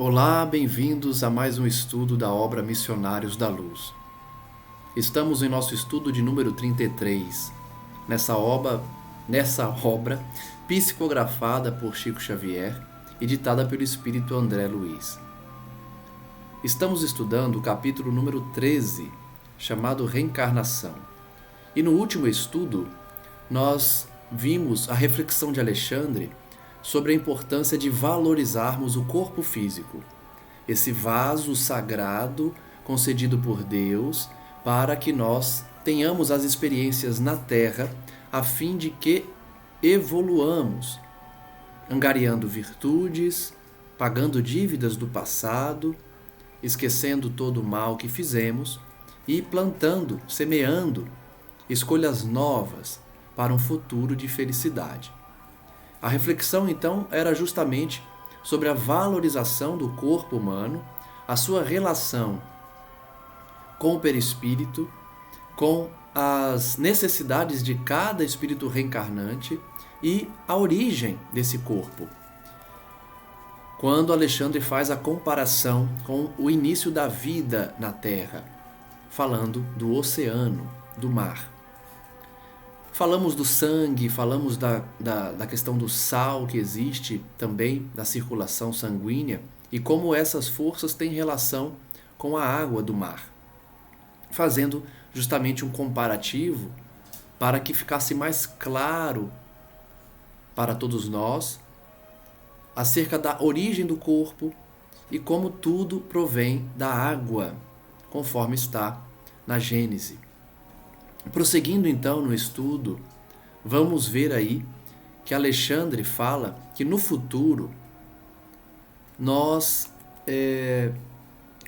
Olá, bem-vindos a mais um estudo da obra Missionários da Luz. Estamos em nosso estudo de número 33, nessa obra psicografada por Chico Xavier e ditada pelo espírito André Luiz. Estamos estudando o capítulo número 13, chamado Reencarnação. E no último estudo, nós vimos a reflexão de Alexandre sobre a importância de valorizarmos o corpo físico, esse vaso sagrado concedido por Deus para que nós tenhamos as experiências na Terra a fim de que evoluamos, angariando virtudes, pagando dívidas do passado, esquecendo todo o mal que fizemos e plantando, semeando escolhas novas para um futuro de felicidade. A reflexão, então, era justamente sobre a valorização do corpo humano, a sua relação com o perispírito, com as necessidades de cada espírito reencarnante e a origem desse corpo. Quando Alexandre faz a comparação com o início da vida na Terra, falando do oceano, do mar. Falamos do sangue, falamos da questão do sal que existe também, da circulação sanguínea e como essas forças têm relação com a água do mar. Fazendo justamente um comparativo para que ficasse mais claro para todos nós acerca da origem do corpo e como tudo provém da água, conforme está na Gênese. Prosseguindo então no estudo, vamos ver aí que Alexandre fala que no futuro nós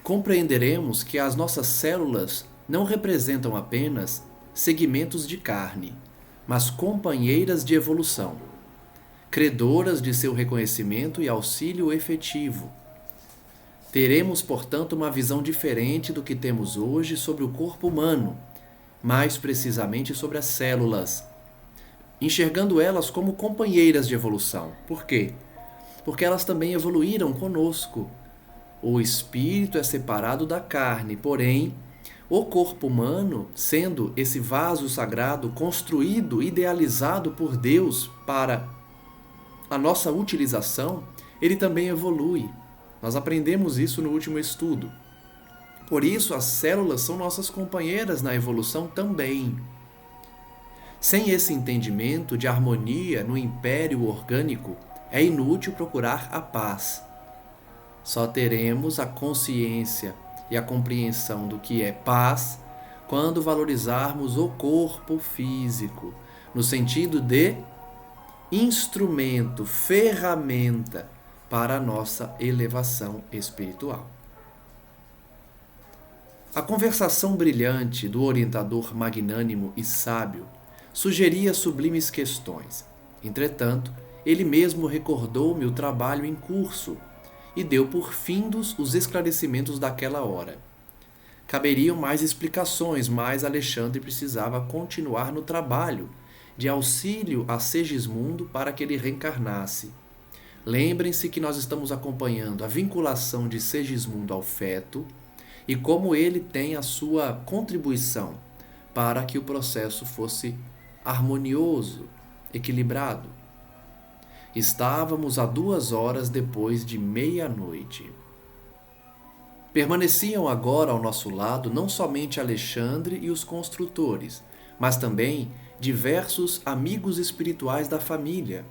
compreenderemos que as nossas células não representam apenas segmentos de carne, mas companheiras de evolução, credoras de seu reconhecimento e auxílio efetivo. Teremos, portanto, uma visão diferente do que temos hoje sobre o corpo humano, mais precisamente sobre as células, enxergando elas como companheiras de evolução. Por quê? Porque elas também evoluíram conosco. O espírito é separado da carne, porém, o corpo humano, sendo esse vaso sagrado construído, idealizado por Deus para a nossa utilização, ele também evolui. Nós aprendemos isso no último estudo. Por isso, as células são nossas companheiras na evolução também. Sem esse entendimento de harmonia no império orgânico, é inútil procurar a paz. Só teremos a consciência e a compreensão do que é paz quando valorizarmos o corpo físico, no sentido de instrumento, ferramenta para a nossa elevação espiritual. A conversação brilhante do orientador magnânimo e sábio sugeria sublimes questões. Entretanto, ele mesmo recordou-me o trabalho em curso e deu por findos os esclarecimentos daquela hora. Caberiam mais explicações, mas Alexandre precisava continuar no trabalho de auxílio a Segismundo para que ele reencarnasse. Lembrem-se que nós estamos acompanhando a vinculação de Segismundo ao feto e como ele tem a sua contribuição para que o processo fosse harmonioso, equilibrado. Estávamos a 2 horas depois de meia-noite. Permaneciam agora ao nosso lado não somente Alexandre e os construtores, mas também diversos amigos espirituais da família.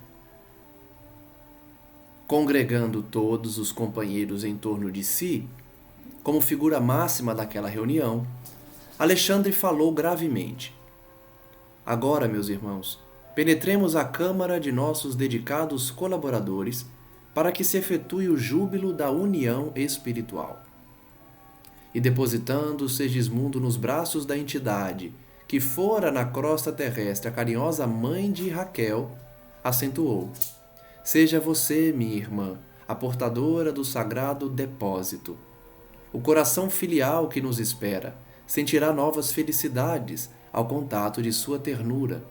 Congregando todos os companheiros em torno de si, como figura máxima daquela reunião, Alexandre falou gravemente. Agora, meus irmãos, penetremos a câmara de nossos dedicados colaboradores para que se efetue o júbilo da união espiritual. E depositando Segismundo nos braços da entidade, que fora na crosta terrestre a carinhosa mãe de Raquel, acentuou: Seja você, minha irmã, a portadora do sagrado depósito. O coração filial que nos espera sentirá novas felicidades ao contato de sua ternura.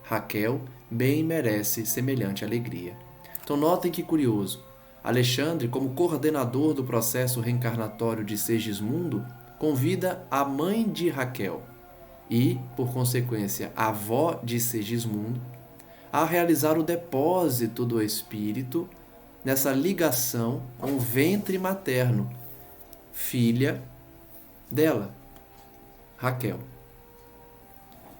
Raquel bem merece semelhante alegria. Então notem que curioso. Alexandre, como coordenador do processo reencarnatório de Segismundo, convida a mãe de Raquel e, por consequência, a avó de Segismundo, a realizar o depósito do espírito nessa ligação com o ventre materno, filha dela, Raquel.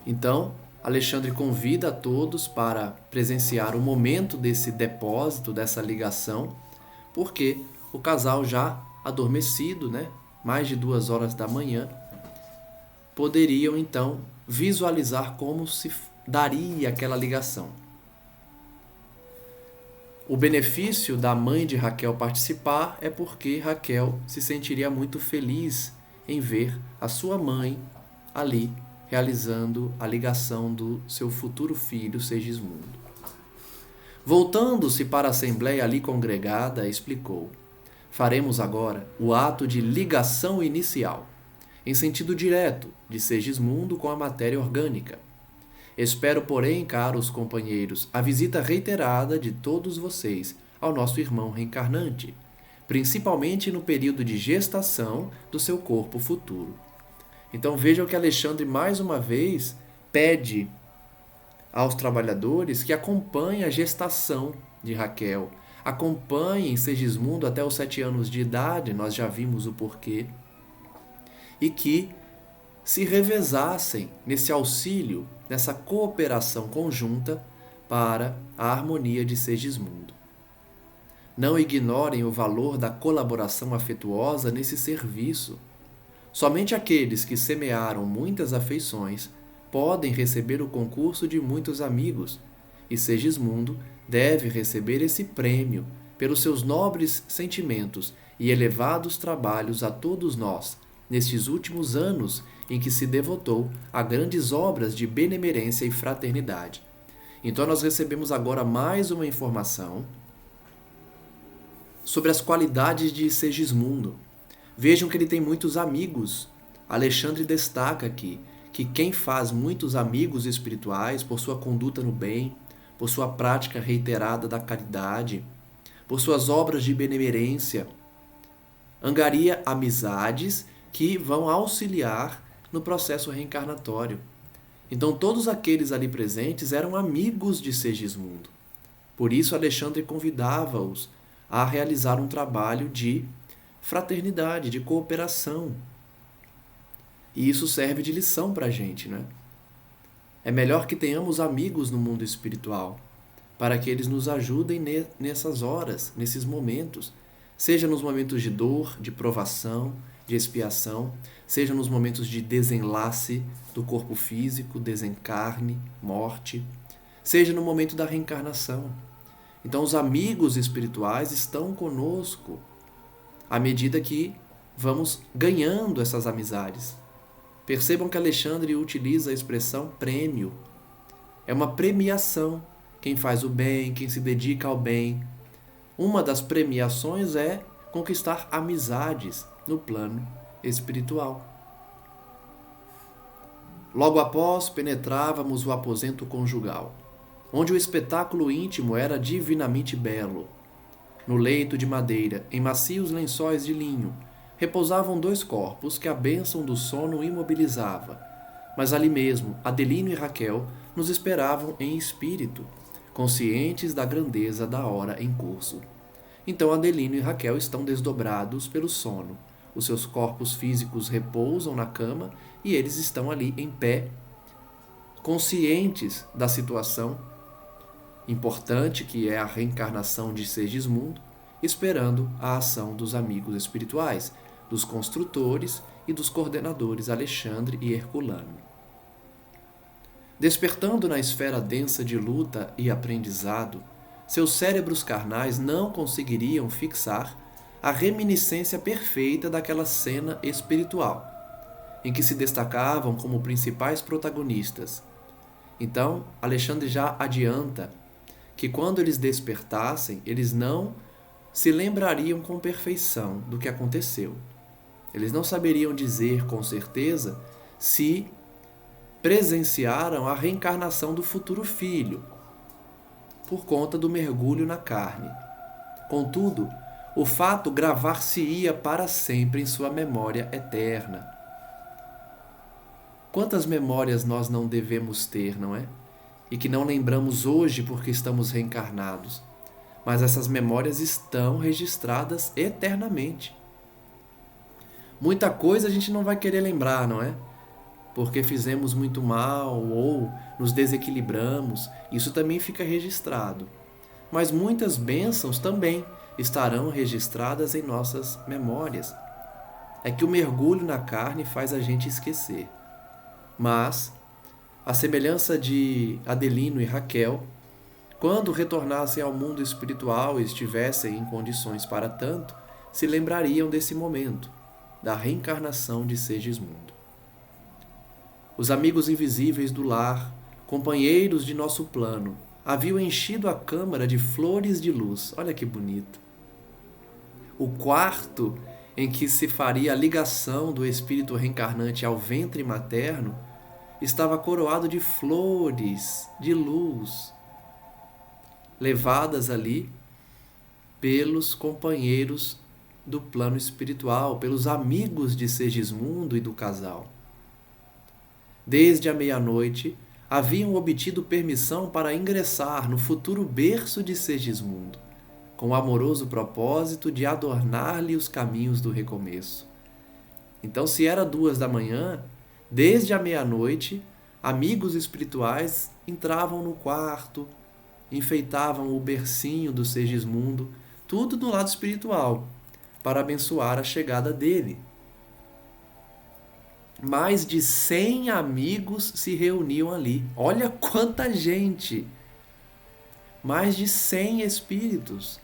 Então, Alexandre convida a todos para presenciar o momento desse depósito, dessa ligação, porque o casal já adormecido, mais de 2 horas da manhã, poderiam então visualizar como se daria aquela ligação. O benefício da mãe de Raquel participar é porque Raquel se sentiria muito feliz em ver a sua mãe ali realizando a ligação do seu futuro filho Segismundo. Voltando-se para a assembleia ali congregada, explicou: faremos agora o ato de ligação inicial, em sentido direto, de Segismundo com a matéria orgânica. Espero, porém, caros companheiros, a visita reiterada de todos vocês ao nosso irmão reencarnante, principalmente no período de gestação do seu corpo futuro. Então vejam que Alexandre, mais uma vez, pede aos trabalhadores que acompanhem a gestação de Raquel, acompanhem Segismundo até os 7 anos de idade, nós já vimos o porquê, e que se revezassem nesse auxílio, nessa cooperação conjunta para a harmonia de Segismundo. Não ignorem o valor da colaboração afetuosa nesse serviço. Somente aqueles que semearam muitas afeições podem receber o concurso de muitos amigos, e Segismundo deve receber esse prêmio pelos seus nobres sentimentos e elevados trabalhos a todos nós, nestes últimos anos em que se devotou a grandes obras de benemerência e fraternidade. Então nós recebemos agora mais uma informação sobre as qualidades de Segismundo. Vejam que ele tem muitos amigos. Alexandre destaca aqui que quem faz muitos amigos espirituais por sua conduta no bem, por sua prática reiterada da caridade, por suas obras de benemerência, angaria amizades que vão auxiliar no processo reencarnatório. Então todos aqueles ali presentes eram amigos de Segismundo. Por isso Alexandre convidava-os a realizar um trabalho de fraternidade, de cooperação. E isso serve de lição para a gente, É melhor que tenhamos amigos no mundo espiritual, para que eles nos ajudem nessas horas, nesses momentos, seja nos momentos de dor, de provação, de expiação, seja nos momentos de desenlace do corpo físico, desencarne, morte, seja no momento da reencarnação. Então os amigos espirituais estão conosco à medida que vamos ganhando essas amizades. Percebam que Alexandre utiliza a expressão prêmio. É uma premiação. Quem faz o bem, quem se dedica ao bem. Uma das premiações é conquistar amizades no plano espiritual. Logo após, penetrávamos o aposento conjugal, onde o espetáculo íntimo era divinamente belo. No leito de madeira, em macios lençóis de linho, repousavam 2 corpos que a bênção do sono imobilizava. Mas ali mesmo, Adelino e Raquel nos esperavam em espírito, conscientes da grandeza da hora em curso. Então Adelino e Raquel estão desdobrados pelo sono. Os seus corpos físicos repousam na cama e eles estão ali em pé, conscientes da situação importante que é a reencarnação de Segismundo, esperando a ação dos amigos espirituais, dos construtores e dos coordenadores Alexandre e Herculano. Despertando na esfera densa de luta e aprendizado, seus cérebros carnais não conseguiriam fixar a reminiscência perfeita daquela cena espiritual, em que se destacavam como principais protagonistas. Então, Alexandre já adianta que quando eles despertassem, eles não se lembrariam com perfeição do que aconteceu. Eles não saberiam dizer com certeza se presenciaram a reencarnação do futuro filho, por conta do mergulho na carne. Contudo, o fato gravar-se-ia para sempre em sua memória eterna. Quantas memórias nós não devemos ter, não é? E que não lembramos hoje porque estamos reencarnados. Mas essas memórias estão registradas eternamente. Muita coisa a gente não vai querer lembrar, não é? Porque fizemos muito mal ou nos desequilibramos, isso também fica registrado. Mas muitas bênçãos também estarão registradas em nossas memórias. É que o mergulho na carne faz a gente esquecer. Mas, à semelhança de Adelino e Raquel, quando retornassem ao mundo espiritual e estivessem em condições para tanto, se lembrariam desse momento, da reencarnação de Segismundo. Os amigos invisíveis do lar, companheiros de nosso plano, haviam enchido a câmara de flores de luz. Olha que bonito. O quarto em que se faria a ligação do espírito reencarnante ao ventre materno estava coroado de flores de luz, levadas ali pelos companheiros do plano espiritual, pelos amigos de Segismundo e do casal. Desde a meia-noite, haviam obtido permissão para ingressar no futuro berço de Segismundo, com o amoroso propósito de adornar-lhe os caminhos do recomeço. Então, se era 2 da manhã, desde a meia-noite, amigos espirituais entravam no quarto, enfeitavam o bercinho do Segismundo, tudo do lado espiritual, para abençoar a chegada dele. Mais de 100 amigos se reuniam ali. Olha quanta gente! Mais de 100 espíritos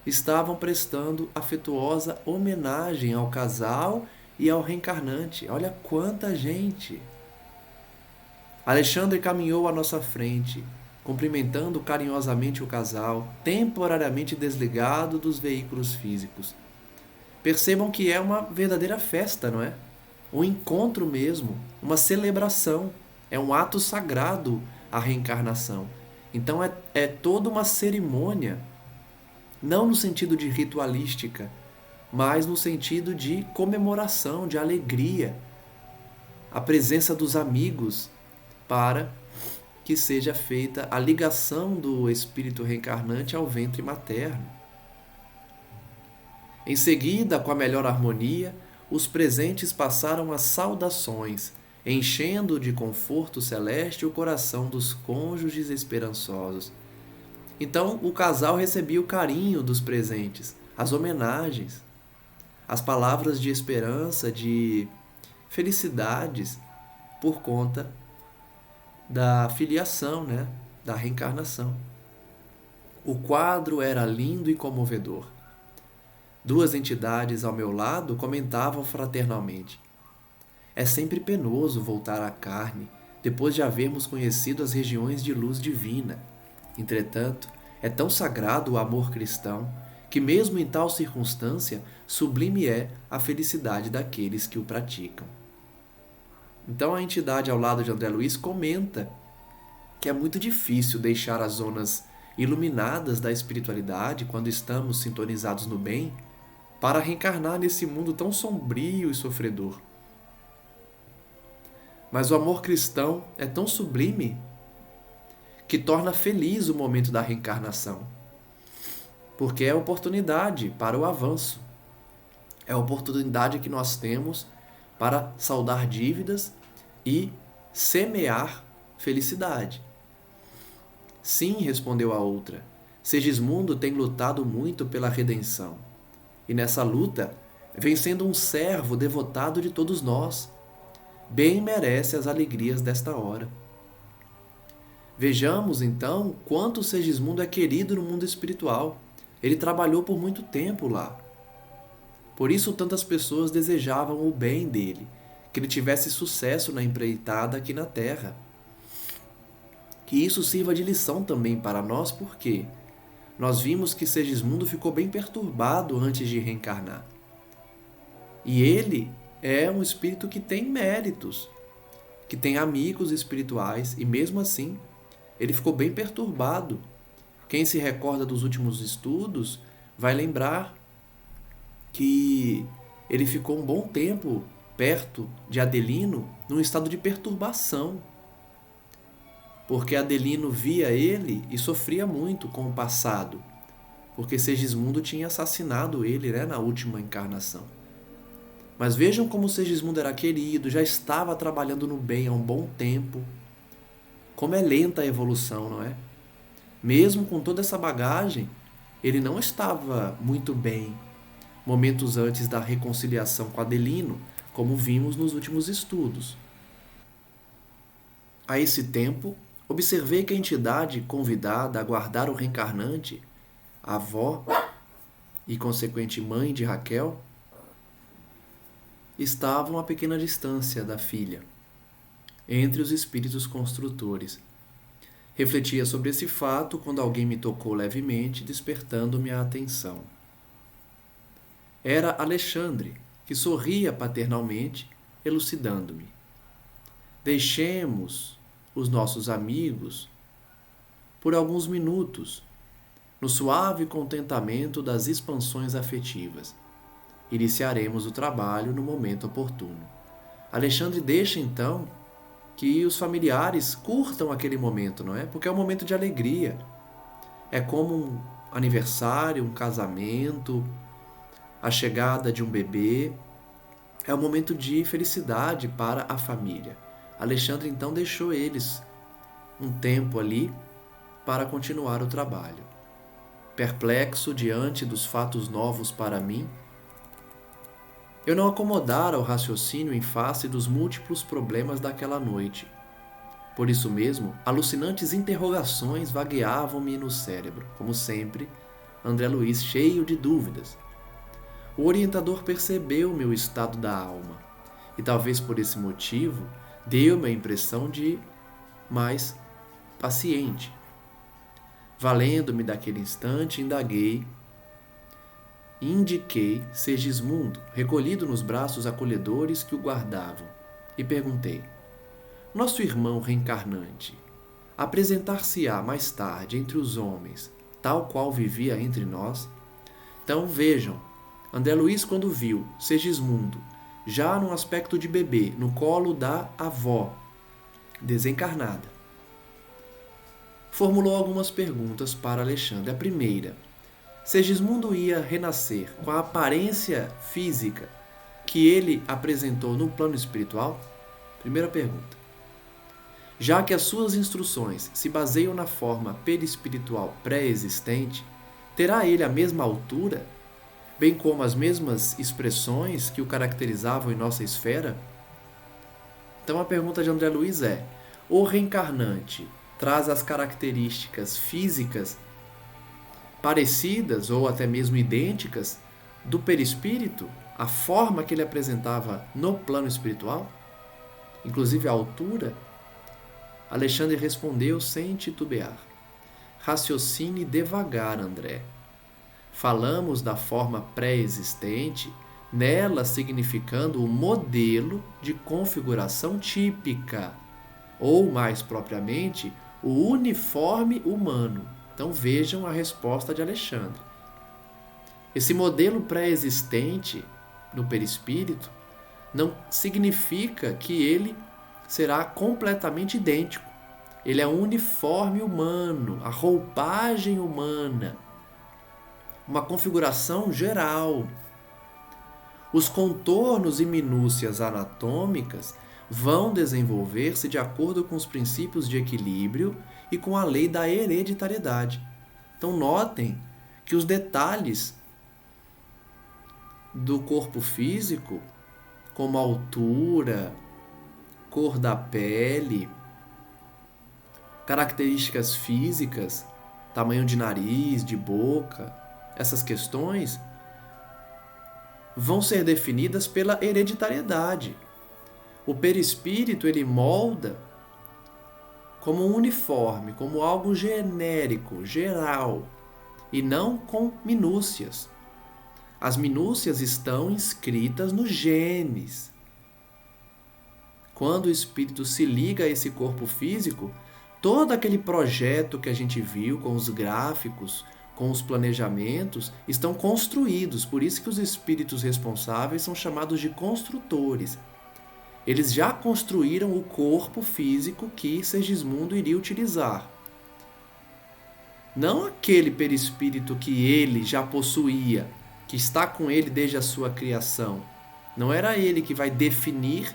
estavam prestando afetuosa homenagem ao casal e ao reencarnante. Olha quanta gente! Alexandre caminhou à nossa frente, cumprimentando carinhosamente o casal, temporariamente desligado dos veículos físicos. Percebam que é uma verdadeira festa, não é? Um encontro mesmo, uma celebração. É um ato sagrado a reencarnação. Então é toda uma cerimônia, não no sentido de ritualística, mas no sentido de comemoração, de alegria. A presença dos amigos para que seja feita a ligação do espírito reencarnante ao ventre materno. Em seguida, com a melhor harmonia, os presentes passaram as saudações, enchendo de conforto celeste o coração dos cônjuges esperançosos. Então, o casal recebia o carinho dos presentes, as homenagens, as palavras de esperança, de felicidades, por conta da filiação, né? Da reencarnação. O quadro era lindo e comovedor. 2 entidades ao meu lado comentavam fraternalmente: é sempre penoso voltar à carne, depois de havermos conhecido as regiões de luz divina. Entretanto, é tão sagrado o amor cristão, que mesmo em tal circunstância, sublime é a felicidade daqueles que o praticam. Então a entidade ao lado de André Luiz comenta que é muito difícil deixar as zonas iluminadas da espiritualidade quando estamos sintonizados no bem, para reencarnar nesse mundo tão sombrio e sofredor. Mas o amor cristão é tão sublime que torna feliz o momento da reencarnação, porque é a oportunidade para o avanço, é a oportunidade que nós temos para saldar dívidas e semear felicidade. Sim, respondeu a outra, Segismundo tem lutado muito pela redenção. E nessa luta, vem sendo um servo devotado de todos nós. Bem merece as alegrias desta hora. Vejamos, então, quanto Segismundo é querido no mundo espiritual. Ele trabalhou por muito tempo lá. Por isso, tantas pessoas desejavam o bem dele, que ele tivesse sucesso na empreitada aqui na Terra. Que isso sirva de lição também para nós, porque nós vimos que Segismundo ficou bem perturbado antes de reencarnar. E ele é um espírito que tem méritos, que tem amigos espirituais, e mesmo assim, ele ficou bem perturbado. Quem se recorda dos últimos estudos, vai lembrar que ele ficou um bom tempo perto de Adelino num estado de perturbação, porque Adelino via ele e sofria muito com o passado, porque Segismundo tinha assassinado ele, na última encarnação. Mas vejam como Segismundo era querido, já estava trabalhando no bem há um bom tempo. Como é lenta a evolução, não é? Mesmo com toda essa bagagem, ele não estava muito bem momentos antes da reconciliação com Adelino, como vimos nos últimos estudos. A esse tempo, observei que a entidade convidada a guardar o reencarnante, a avó e consequente mãe de Raquel, estava a uma pequena distância da filha, entre os espíritos construtores. Refletia sobre esse fato quando alguém me tocou levemente, despertando-me a atenção. Era Alexandre, que sorria paternalmente, elucidando-me. Deixemos os nossos amigos por alguns minutos no suave contentamento das expansões afetivas. Iniciaremos o trabalho no momento oportuno. Alexandre deixa então que os familiares curtam aquele momento, não é? Porque é um momento de alegria. É como um aniversário, um casamento, a chegada de um bebê. É um momento de felicidade para a família. Alexandre então deixou eles um tempo ali para continuar o trabalho. Perplexo diante dos fatos novos para mim, eu não acomodara o raciocínio em face dos múltiplos problemas daquela noite. Por isso mesmo, alucinantes interrogações vagueavam-me no cérebro, como sempre, André Luiz cheio de dúvidas. O orientador percebeu meu estado da alma, e talvez por esse motivo deu-me a impressão de mais paciente. Valendo-me daquele instante, indaguei, indiquei Segismundo, recolhido nos braços acolhedores que o guardavam, e perguntei: nosso irmão reencarnante apresentar-se-á mais tarde entre os homens, tal qual vivia entre nós? Então vejam, André Luiz, quando viu Segismundo, já num aspecto de bebê, no colo da avó, desencarnada, formulou algumas perguntas para Alexandre. A primeira: Segismundo ia renascer com a aparência física que ele apresentou no plano espiritual? Primeira pergunta. Já que as suas instruções se baseiam na forma perispiritual pré-existente, terá ele a mesma altura, bem como as mesmas expressões que o caracterizavam em nossa esfera? Então a pergunta de André Luiz é: o reencarnante traz as características físicas parecidas ou até mesmo idênticas do perispírito, a forma que ele apresentava no plano espiritual, inclusive a altura? Alexandre respondeu sem titubear: raciocine devagar, André. Falamos da forma pré-existente, nela significando o modelo de configuração típica, ou mais propriamente, o uniforme humano. Então vejam a resposta de Alexandre. Esse modelo pré-existente no perispírito não significa que ele será completamente idêntico. Ele é um uniforme humano, a roupagem humana, uma configuração geral. Os contornos e minúcias anatômicas vão desenvolver-se de acordo com os princípios de equilíbrio e com a lei da hereditariedade. Então notem que os detalhes do corpo físico, como a altura, cor da pele, características físicas, tamanho de nariz, de boca, essas questões vão ser definidas pela hereditariedade. O perispírito ele molda como um uniforme, como algo genérico, geral, e não com minúcias. As minúcias estão inscritas nos genes. Quando o espírito se liga a esse corpo físico, todo aquele projeto que a gente viu com os gráficos, com os planejamentos, estão construídos. Por isso que os espíritos responsáveis são chamados de construtores. Eles já construíram o corpo físico que Segismundo iria utilizar. Não aquele perispírito que ele já possuía, que está com ele desde a sua criação. Não era ele que vai definir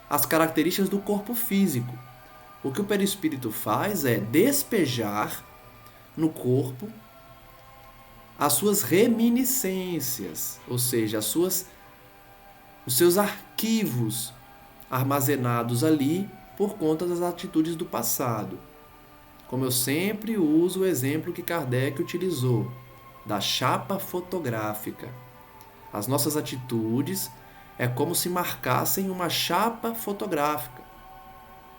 as características do corpo físico. O que o perispírito faz é despejar no corpo as suas reminiscências, ou seja, os seus arquivos armazenados ali por conta das atitudes do passado. Como eu sempre uso o exemplo que Kardec utilizou, da chapa fotográfica. As nossas atitudes é como se marcassem uma chapa fotográfica,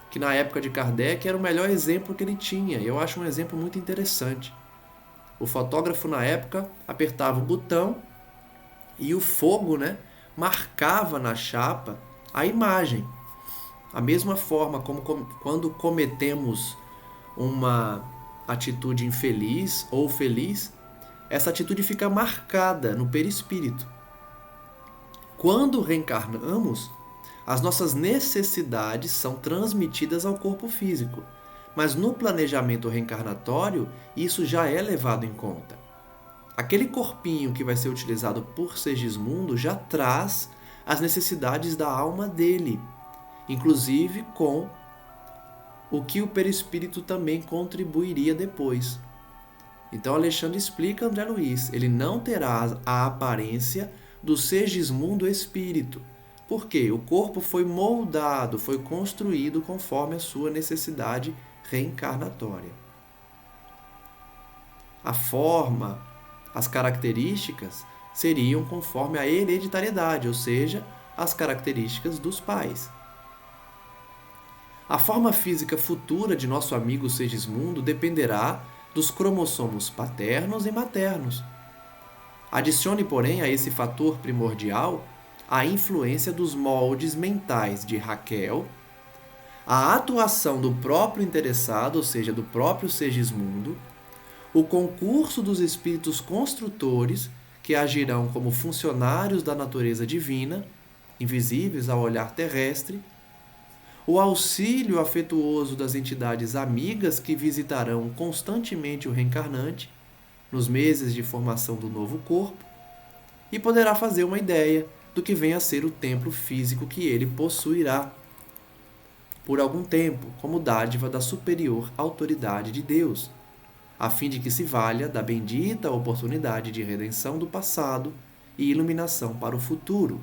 que na época de Kardec era o melhor exemplo que ele tinha. Eu acho um exemplo muito interessante. O fotógrafo na época apertava o botão e o fogo, marcava na chapa a imagem. A mesma forma como quando cometemos uma atitude infeliz ou feliz, essa atitude fica marcada no perispírito. Quando reencarnamos, as nossas necessidades são transmitidas ao corpo físico, mas no planejamento reencarnatório, isso já é levado em conta. Aquele corpinho que vai ser utilizado por Segismundo já traz as necessidades da alma dele, inclusive com o que o perispírito também contribuiria depois. Então Alexandre explica a André Luiz, ele não terá a aparência do Segismundo espírito. Por quê? O corpo foi moldado, foi construído conforme a sua necessidade reencarnatória. A forma, as características seriam conforme a hereditariedade, ou seja, as características dos pais. A forma física futura de nosso amigo Segismundo dependerá dos cromossomos paternos e maternos. Adicione, porém, a esse fator primordial a influência dos moldes mentais de Raquel, a atuação do próprio interessado, ou seja, do próprio Segismundo, o concurso dos espíritos construtores, que agirão como funcionários da natureza divina, invisíveis ao olhar terrestre, o auxílio afetuoso das entidades amigas que visitarão constantemente o reencarnante nos meses de formação do novo corpo, e poderá fazer uma ideia do que vem a ser o templo físico que ele possuirá por algum tempo, como dádiva da superior autoridade de Deus, a fim de que se valha da bendita oportunidade de redenção do passado e iluminação para o futuro,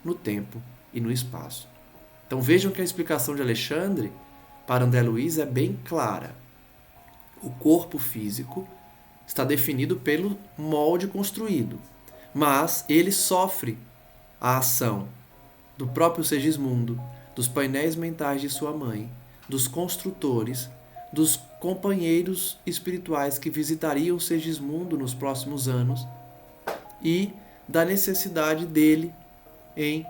no tempo e no espaço. Então vejam que a explicação de Alexandre para André Luiz é bem clara. O corpo físico está definido pelo molde construído, mas ele sofre a ação do próprio Segismundo, dos painéis mentais de sua mãe, dos construtores, dos companheiros espirituais que visitariam Segismundo nos próximos anos e da necessidade dele em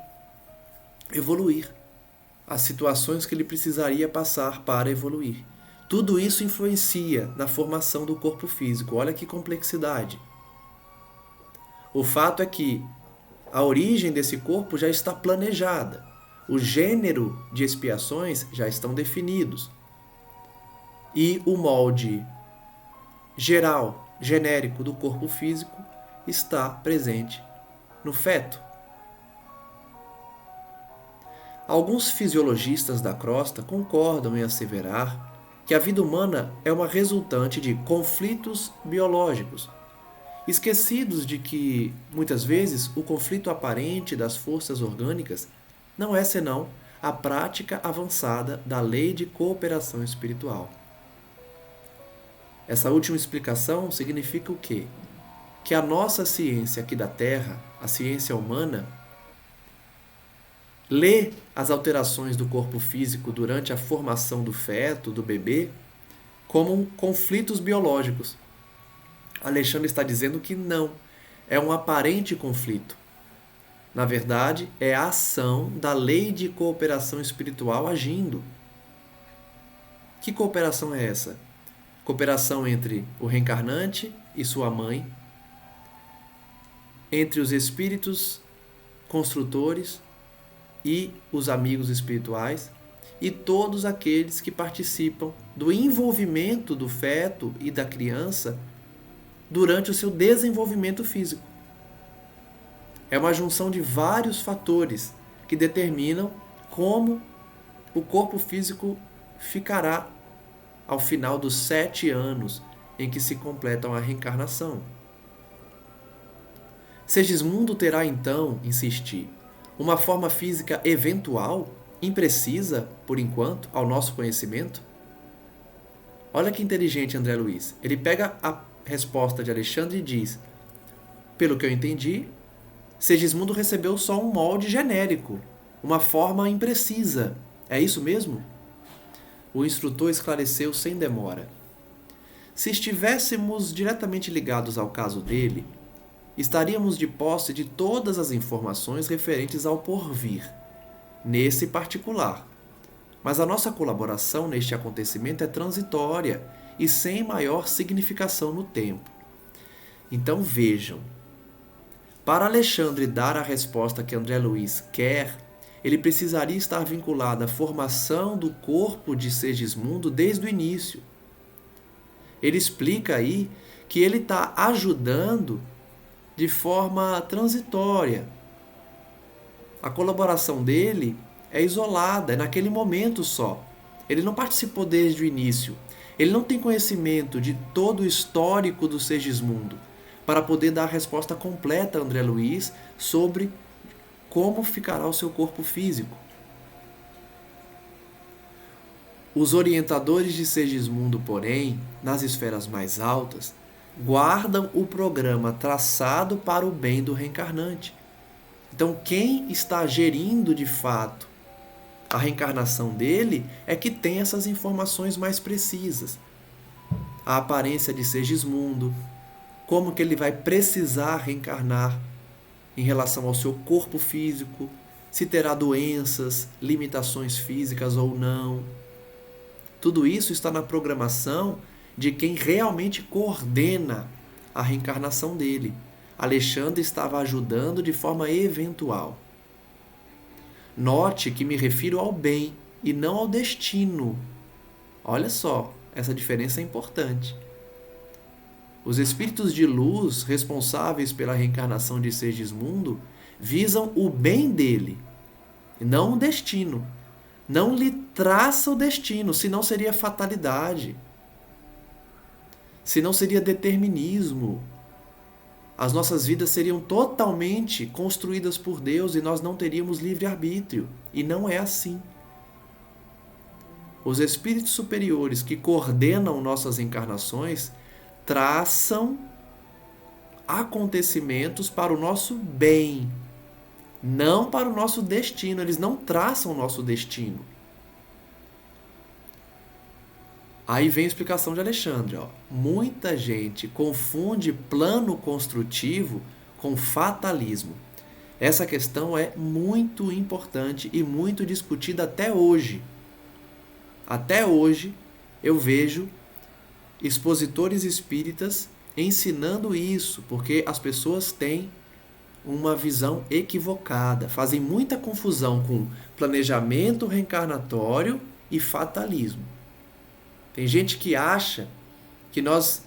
evoluir, as situações que ele precisaria passar para evoluir. Tudo isso influencia na formação do corpo físico. Olha que complexidade. O fato é que a origem desse corpo já está planejada. O gênero de expiações já estão definidos. E o molde geral, genérico do corpo físico está presente no feto. Alguns fisiologistas da crosta concordam em asseverar que a vida humana é uma resultante de conflitos biológicos, esquecidos de que, muitas vezes, o conflito aparente das forças orgânicas não é senão a prática avançada da lei de cooperação espiritual. Essa última explicação significa o quê? Que a nossa ciência aqui da Terra, a ciência humana, lê as alterações do corpo físico durante a formação do feto, do bebê, como conflitos biológicos. Alexandre está dizendo que não, é um aparente conflito. Na verdade, é a ação da lei de cooperação espiritual agindo. Que cooperação é essa? Cooperação entre o reencarnante e sua mãe, entre os espíritos construtores e os amigos espirituais, e todos aqueles que participam do envolvimento do feto e da criança durante o seu desenvolvimento físico. É uma junção de vários fatores que determinam como o corpo físico ficará ao final dos 7 anos em que se completam a reencarnação. Segismundo terá então, insisti, uma forma física eventual, imprecisa, por enquanto, ao nosso conhecimento? Olha que inteligente André Luiz. Ele pega a resposta de Alexandre e diz: pelo que eu entendi, Segismundo recebeu só um molde genérico, uma forma imprecisa. É isso mesmo? O instrutor esclareceu sem demora. Se estivéssemos diretamente ligados ao caso dele, estaríamos de posse de todas as informações referentes ao porvir, nesse particular. Mas a nossa colaboração neste acontecimento é transitória e sem maior significação no tempo. Então vejam, para Alexandre dar a resposta que André Luiz quer, ele precisaria estar vinculado à formação do corpo de Segismundo desde o início. Ele explica aí que ele está ajudando de forma transitória. A colaboração dele é isolada, é naquele momento só. Ele não participou desde o início. Ele não tem conhecimento de todo o histórico do Segismundo para poder dar a resposta completa a André Luiz sobre como ficará o seu corpo físico. Os orientadores de Segismundo, porém, nas esferas mais altas, guardam o programa traçado para o bem do reencarnante. Então, quem está gerindo de fato a reencarnação dele é que tem essas informações mais precisas. A aparência de Segismundo, como que ele vai precisar reencarnar em relação ao seu corpo físico, se terá doenças, limitações físicas ou não. Tudo isso está na programação de quem realmente coordena a reencarnação dele. Alexandre estava ajudando de forma eventual. Note que me refiro ao bem e não ao destino. Olha só, essa diferença é importante. Os espíritos de luz responsáveis pela reencarnação de Segismundo visam o bem dele, e não o destino. Não lhe traça o destino, senão seria fatalidade. Senão seria determinismo. As nossas vidas seriam totalmente construídas por Deus e nós não teríamos livre-arbítrio. E não é assim. Os espíritos superiores que coordenam nossas encarnações traçam acontecimentos para o nosso bem, não para o nosso destino. Eles não traçam o nosso destino. Aí vem a explicação de Alexandre. Muita gente confunde plano construtivo com fatalismo. Essa questão é muito importante e muito discutida até hoje. Até hoje eu vejo expositores espíritas ensinando isso, porque as pessoas têm uma visão equivocada, fazem muita confusão com planejamento reencarnatório e fatalismo. Tem gente que acha que nós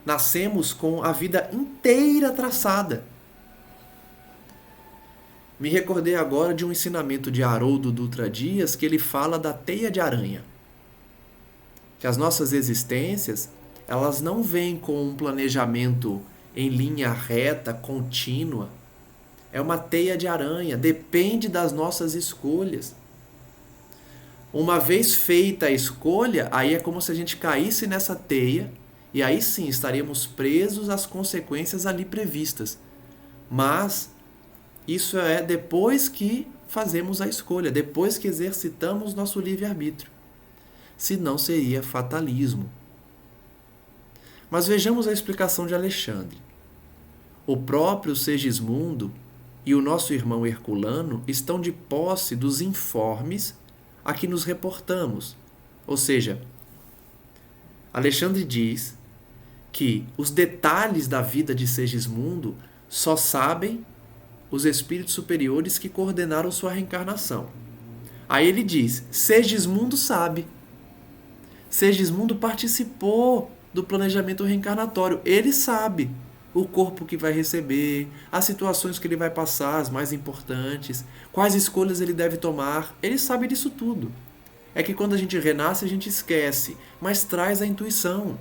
nascemos com a vida inteira traçada. Me recordei agora de um ensinamento de Haroldo Dutra Dias, que ele fala da teia de aranha. Que as nossas existências, elas não vêm com um planejamento em linha reta, contínua. É uma teia de aranha, depende das nossas escolhas. Uma vez feita a escolha, aí é como se a gente caísse nessa teia e aí sim estaríamos presos às consequências ali previstas. Mas isso é depois que fazemos a escolha, depois que exercitamos nosso livre-arbítrio. Senão seria fatalismo. Mas vejamos a explicação de Alexandre. O próprio Segismundo e o nosso irmão Herculano estão de posse dos informes a que nos reportamos. Ou seja, Alexandre diz que os detalhes da vida de Segismundo só sabem os espíritos superiores que coordenaram sua reencarnação. Aí ele diz: Segismundo sabe. Segismundo participou do planejamento reencarnatório. Ele sabe o corpo que vai receber, as situações que ele vai passar, as mais importantes, quais escolhas ele deve tomar. Ele sabe disso tudo. É que quando a gente renasce, a gente esquece, mas traz a intuição.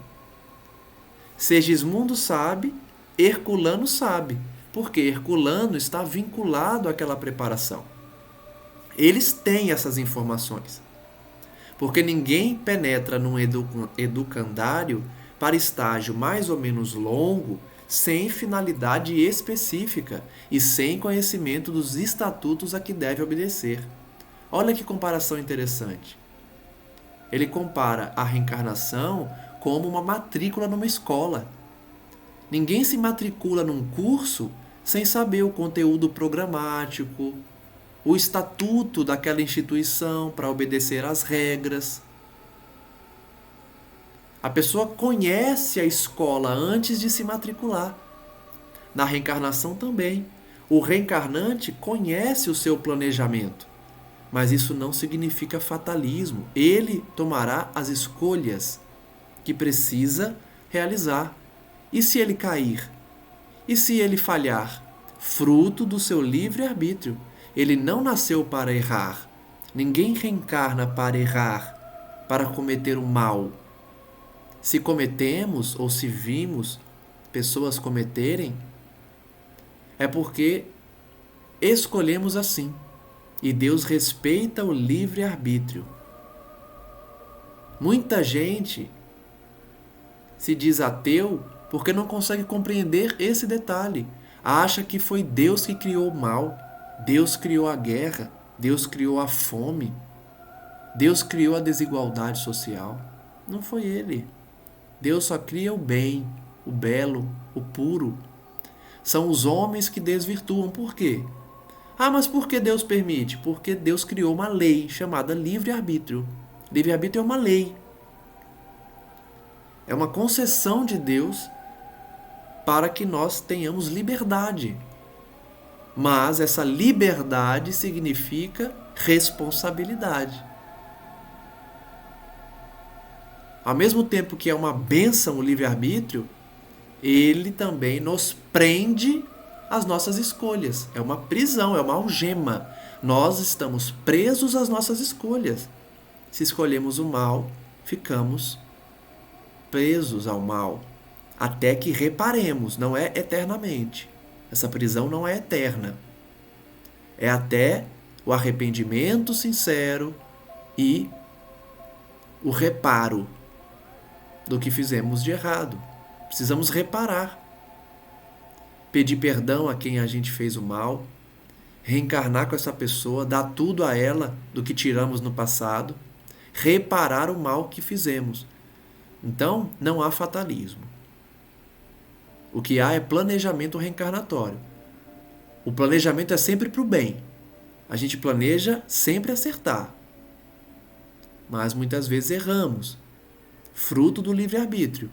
Segismundo sabe, Herculano sabe, porque Herculano está vinculado àquela preparação. Eles têm essas informações. Porque ninguém penetra num educandário para estágio mais ou menos longo sem finalidade específica e sem conhecimento dos estatutos a que deve obedecer. Olha que comparação interessante. Ele compara a reencarnação como uma matrícula numa escola. Ninguém se matricula num curso sem saber o conteúdo programático, o estatuto daquela instituição para obedecer às regras. A pessoa conhece a escola antes de se matricular. Na reencarnação também. O reencarnante conhece o seu planejamento, mas isso não significa fatalismo. Ele tomará as escolhas que precisa realizar. E se ele cair? E se ele falhar? Fruto do seu livre-arbítrio. Ele não nasceu para errar. Ninguém reencarna para errar, para cometer o mal. Se cometemos ou se vimos pessoas cometerem, é porque escolhemos assim. E Deus respeita o livre-arbítrio. Muita gente se diz ateu porque não consegue compreender esse detalhe. Acha que foi Deus que criou o mal. Deus criou a guerra, Deus criou a fome, Deus criou a desigualdade social. Não foi Ele. Deus só cria o bem, o belo, o puro. São os homens que desvirtuam. Por quê? Ah, mas por que Deus permite? Porque Deus criou uma lei chamada livre-arbítrio. Livre-arbítrio é uma lei. É uma concessão de Deus para que nós tenhamos liberdade. Mas essa liberdade significa responsabilidade. Ao mesmo tempo que é uma bênção o livre-arbítrio, ele também nos prende às nossas escolhas. É uma prisão, é uma algema. Nós estamos presos às nossas escolhas. Se escolhemos o mal, ficamos presos ao mal. Até que reparemos, não é eternamente. Essa prisão não é eterna. É até o arrependimento sincero e o reparo do que fizemos de errado. Precisamos reparar. Pedir perdão a quem a gente fez o mal, reencarnar com essa pessoa, dar tudo a ela do que tiramos no passado, reparar o mal que fizemos. Então, não há fatalismo. O que há é planejamento reencarnatório. O planejamento é sempre para o bem. A gente planeja sempre acertar. Mas muitas vezes erramos, fruto do livre-arbítrio.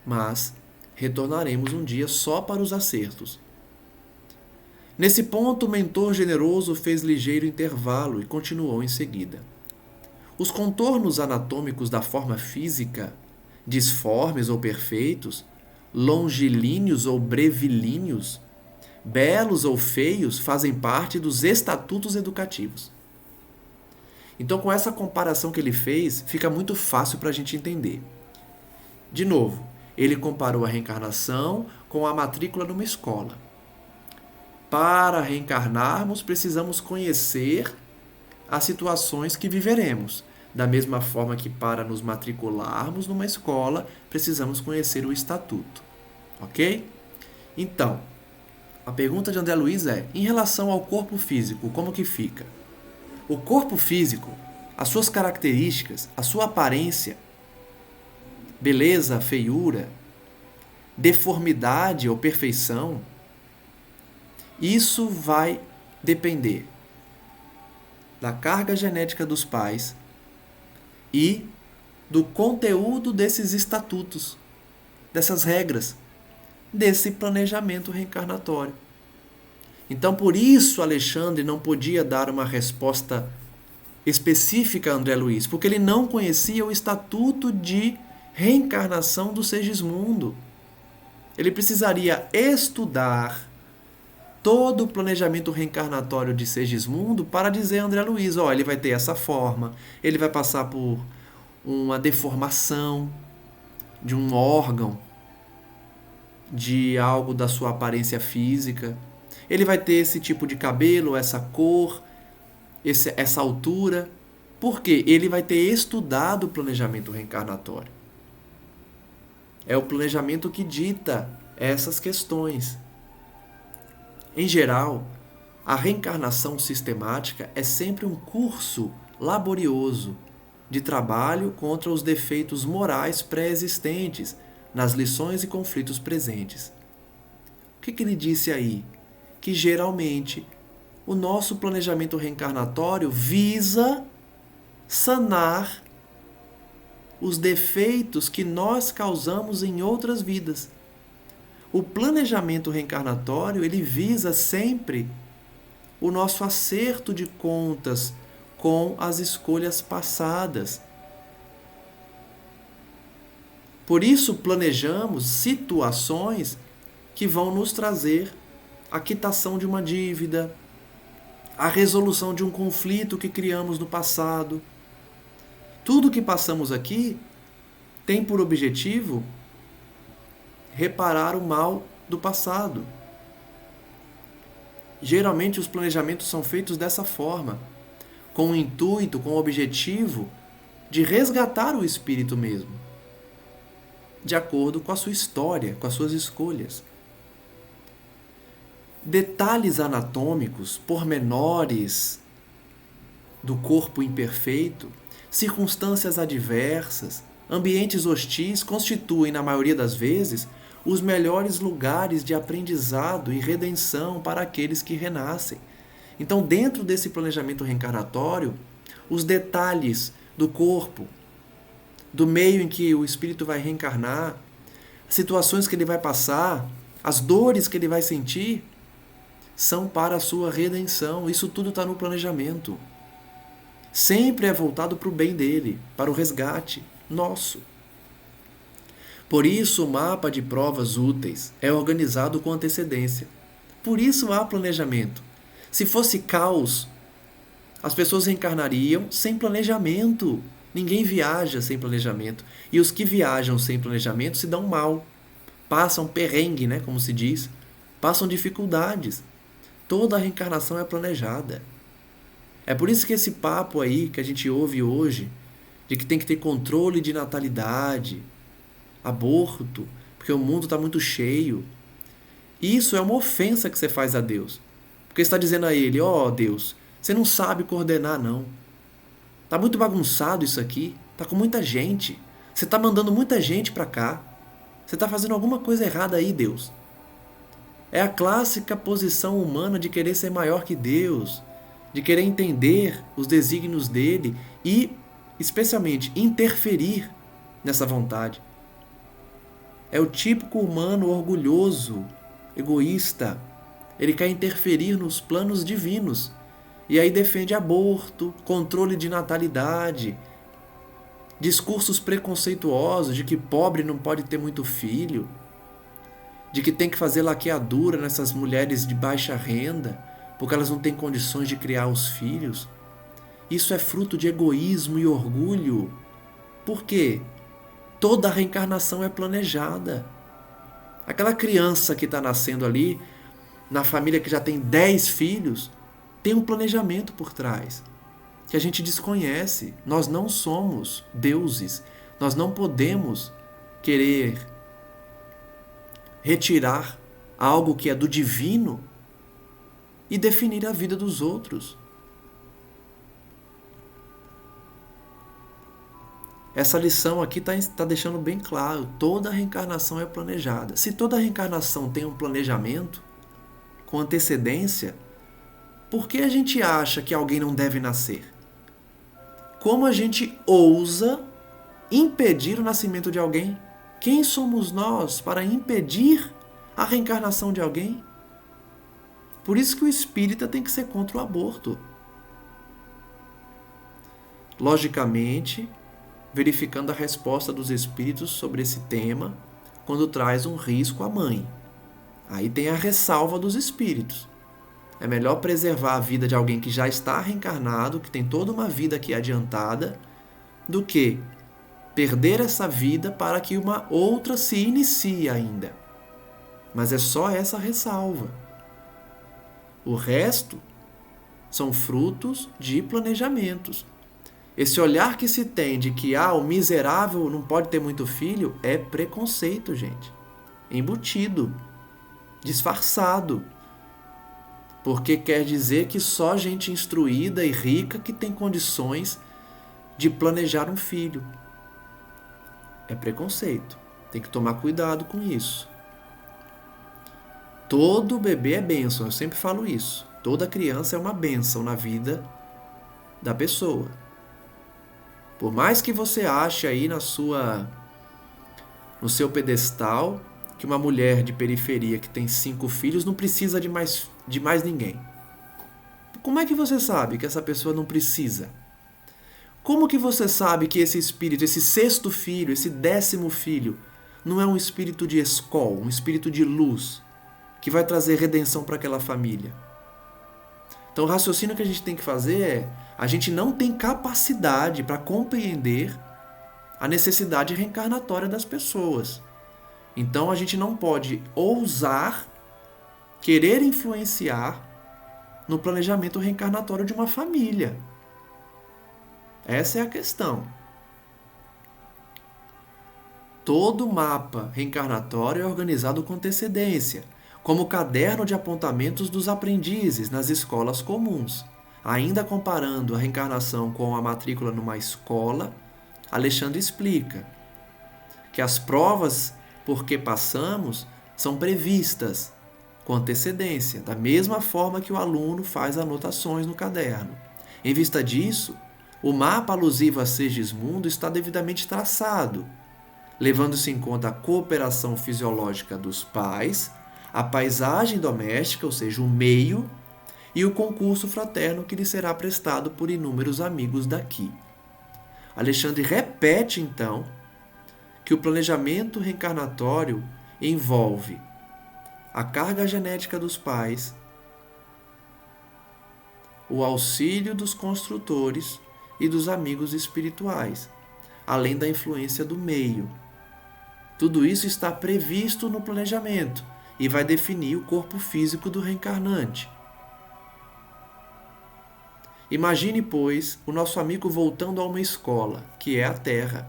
Mas retornaremos um dia só para os acertos. Nesse ponto, o mentor generoso fez ligeiro intervalo e continuou em seguida. Os contornos anatômicos da forma física, disformes ou perfeitos, longilíneos ou brevilíneos, belos ou feios, fazem parte dos estatutos educativos. Então, com essa comparação que ele fez, fica muito fácil para a gente entender. De novo, ele comparou a reencarnação com a matrícula numa escola. Para reencarnarmos, precisamos conhecer as situações que viveremos. Da mesma forma que para nos matricularmos numa escola, precisamos conhecer o estatuto. Ok? Então, a pergunta de André Luiz é, em relação ao corpo físico, como que fica? O corpo físico, as suas características, a sua aparência, beleza, feiura, deformidade ou perfeição, isso vai depender da carga genética dos pais e do conteúdo desses estatutos. dessas regras, desse planejamento reencarnatório. Então, por isso, Alexandre não podia dar uma resposta específica a André Luiz, porque ele não conhecia o estatuto de reencarnação do Segismundo. Ele precisaria estudar todo o planejamento reencarnatório de Segismundo para dizer a André Luiz, ele vai ter essa forma, ele vai passar por uma deformação de um órgão, de algo da sua aparência física, ele vai ter esse tipo de cabelo, essa cor, essa altura, porque ele vai ter estudado o planejamento reencarnatório. É o planejamento que dita essas questões. Em geral, a reencarnação sistemática é sempre um curso laborioso de trabalho contra os defeitos morais pré-existentes nas lições e conflitos presentes. O que ele disse aí? Que geralmente o nosso planejamento reencarnatório visa sanar os defeitos que nós causamos em outras vidas. O planejamento reencarnatório, ele visa sempre o nosso acerto de contas com as escolhas passadas. Por isso, planejamos situações que vão nos trazer a quitação de uma dívida, a resolução de um conflito que criamos no passado. Tudo que passamos aqui tem por objetivo reparar o mal do passado. Geralmente os planejamentos são feitos dessa forma, com o intuito, com o objetivo de resgatar o espírito mesmo, de acordo com a sua história, com as suas escolhas. Detalhes anatômicos, pormenores do corpo imperfeito, circunstâncias adversas, ambientes hostis constituem, na maioria das vezes, os melhores lugares de aprendizado e redenção para aqueles que renascem. Então, dentro desse planejamento reencarnatório, os detalhes do corpo, do meio em que o espírito vai reencarnar, situações que ele vai passar, as dores que ele vai sentir, são para a sua redenção. Isso tudo está no planejamento. Sempre é voltado para o bem dele, para o resgate nosso. Por isso, o mapa de provas úteis é organizado com antecedência. Por isso há planejamento. Se fosse caos, as pessoas reencarnariam sem planejamento. Ninguém viaja sem planejamento. E os que viajam sem planejamento se dão mal. Passam perrengue, né, como se diz. Passam dificuldades. Toda a reencarnação é planejada. É por isso que esse papo aí que a gente ouve hoje, de que tem que ter controle de natalidade, aborto, porque o mundo está muito cheio. Isso é uma ofensa que você faz a Deus. Porque você está dizendo a Ele, Deus, você não sabe coordenar não. Está muito bagunçado isso aqui, está com muita gente. Você está mandando muita gente para cá. Você está fazendo alguma coisa errada aí, Deus. É a clássica posição humana de querer ser maior que Deus, de querer entender os desígnios dele e, especialmente, interferir nessa vontade. É o típico humano orgulhoso, egoísta. Ele quer interferir nos planos divinos. E aí defende aborto, controle de natalidade, discursos preconceituosos de que pobre não pode ter muito filho, de que tem que fazer laqueadura nessas mulheres de baixa renda, porque elas não têm condições de criar os filhos. Isso é fruto de egoísmo e orgulho. Por quê? Toda a reencarnação é planejada. Aquela criança que está nascendo ali, na família que já tem 10 filhos, tem um planejamento por trás, que a gente desconhece. Nós não somos deuses. Nós não podemos querer retirar algo que é do divino e definir a vida dos outros. Essa lição aqui está deixando bem claro, toda reencarnação é planejada. Se toda reencarnação tem um planejamento, com antecedência, por que a gente acha que alguém não deve nascer? Como a gente ousa impedir o nascimento de alguém? Quem somos nós para impedir a reencarnação de alguém? Por isso que o espírita tem que ser contra o aborto. Logicamente, verificando a resposta dos espíritos sobre esse tema, quando traz um risco à mãe. Aí tem a ressalva dos espíritos. É melhor preservar a vida de alguém que já está reencarnado, que tem toda uma vida aqui adiantada, do que perder essa vida para que uma outra se inicie ainda. Mas é só essa ressalva. O resto são frutos de planejamentos. Esse olhar que se tem de que o miserável não pode ter muito filho é preconceito, gente. Embutido, disfarçado. Porque quer dizer que só gente instruída e rica que tem condições de planejar um filho. É preconceito. Tem que tomar cuidado com isso. Todo bebê é bênção, eu sempre falo isso. Toda criança é uma bênção na vida da pessoa. Por mais que você ache aí no seu pedestal que uma mulher de periferia que tem 5 filhos não precisa de mais ninguém. Como é que você sabe que essa pessoa não precisa? Como que você sabe que esse espírito, esse 6º filho, esse 10º filho, não é um espírito de escol, um espírito de luz, que vai trazer redenção para aquela família? Então o raciocínio que a gente tem que fazer é: a gente não tem capacidade para compreender a necessidade reencarnatória das pessoas. Então a gente não pode ousar querer influenciar no planejamento reencarnatório de uma família. Essa é a questão. Todo mapa reencarnatório é organizado com antecedência, como o caderno de apontamentos dos aprendizes nas escolas comuns. Ainda comparando a reencarnação com a matrícula numa escola, Alexandre explica que as provas por que passamos são previstas com antecedência, da mesma forma que o aluno faz anotações no caderno. Em vista disso, o mapa alusivo a Segismundo está devidamente traçado, levando-se em conta a cooperação fisiológica dos pais, a paisagem doméstica, ou seja, o meio, e o concurso fraterno que lhe será prestado por inúmeros amigos daqui. Alexandre repete, então, que o planejamento reencarnatório envolve a carga genética dos pais, o auxílio dos construtores e dos amigos espirituais, além da influência do meio. Tudo isso está previsto no planejamento e vai definir o corpo físico do reencarnante. Imagine, pois, o nosso amigo voltando a uma escola, que é a Terra.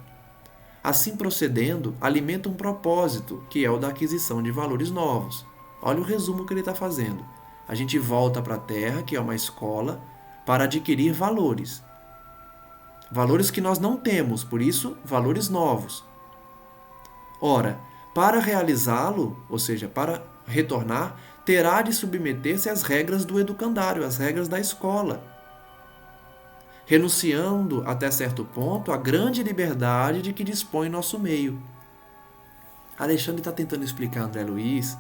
Assim procedendo, alimenta um propósito, que é o da aquisição de valores novos. Olha o resumo que ele está fazendo. A gente volta para a Terra, que é uma escola, para adquirir valores. Valores que nós não temos, por isso, valores novos. Ora, para realizá-lo, ou seja, para retornar, terá de submeter-se às regras do educandário, às regras da escola, renunciando, até certo ponto, à grande liberdade de que dispõe nosso meio. Alexandre está tentando explicar a André Luiz